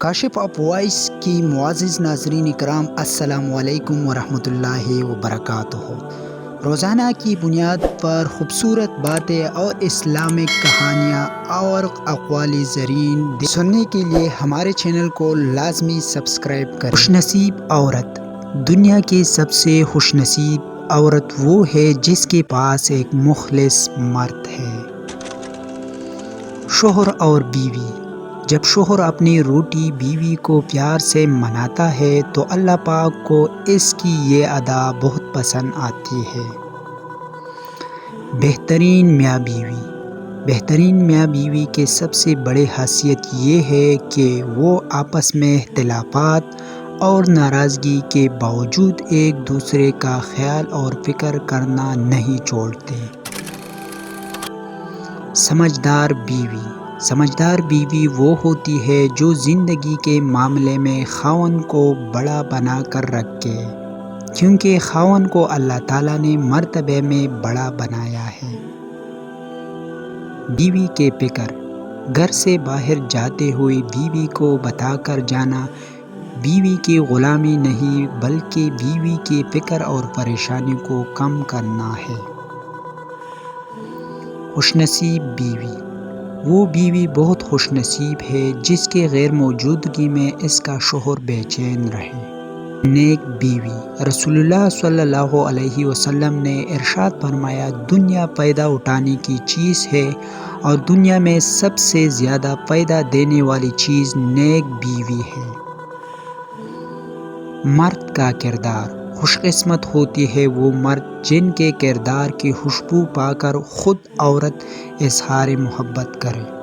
Kashif of voice کی معزز ناظرین اکرام، السلام علیکم ورحمۃ اللہ وبرکاتہ۔ روزانہ کی بنیاد پر خوبصورت باتیں اور اسلامک کہانیاں اور اقوال زرین سننے کے لیے ہمارے چینل کو لازمی سبسکرائب کریں۔ خوش نصیب عورت۔ دنیا کی سب سے خوش نصیب عورت وہ ہے جس کے پاس ایک مخلص مرد ہے۔ شوہر اور بیوی۔ جب شوہر اپنی روٹی بیوی کو پیار سے مناتا ہے تو اللہ پاک کو اس کی یہ ادا بہت پسند آتی ہے۔ بہترین میاں بیوی۔ بہترین میاں بیوی کے سب سے بڑی خاصیت یہ ہے کہ وہ آپس میں اختلافات اور ناراضگی کے باوجود ایک دوسرے کا خیال اور فکر کرنا نہیں چھوڑتے۔ سمجھدار بیوی۔ سمجھدار بیوی وہ ہوتی ہے جو زندگی کے معاملے میں خاوند کو بڑا بنا کر رکھے، کیونکہ خاوند کو اللہ تعالیٰ نے مرتبے میں بڑا بنایا ہے۔ بیوی کے فکر۔ گھر سے باہر جاتے ہوئے بیوی کو بتا کر جانا بیوی کی غلامی نہیں بلکہ بیوی کی فکر اور پریشانی کو کم کرنا ہے۔ خوش نصیب بیوی۔ وہ بیوی بہت خوش نصیب ہے جس کے غیر موجودگی میں اس کا شوہر بے چین رہے۔ نیک بیوی۔ رسول اللہ صلی اللہ علیہ وسلم نے ارشاد فرمایا، دنیا فائدہ اٹھانے کی چیز ہے اور دنیا میں سب سے زیادہ فائدہ دینے والی چیز نیک بیوی ہے۔ مرد کا کردار۔ خوش قسمت ہوتی ہے وہ مرد جن کے کردار کی خوشبو پا کر خود عورت اظہار محبت کرے۔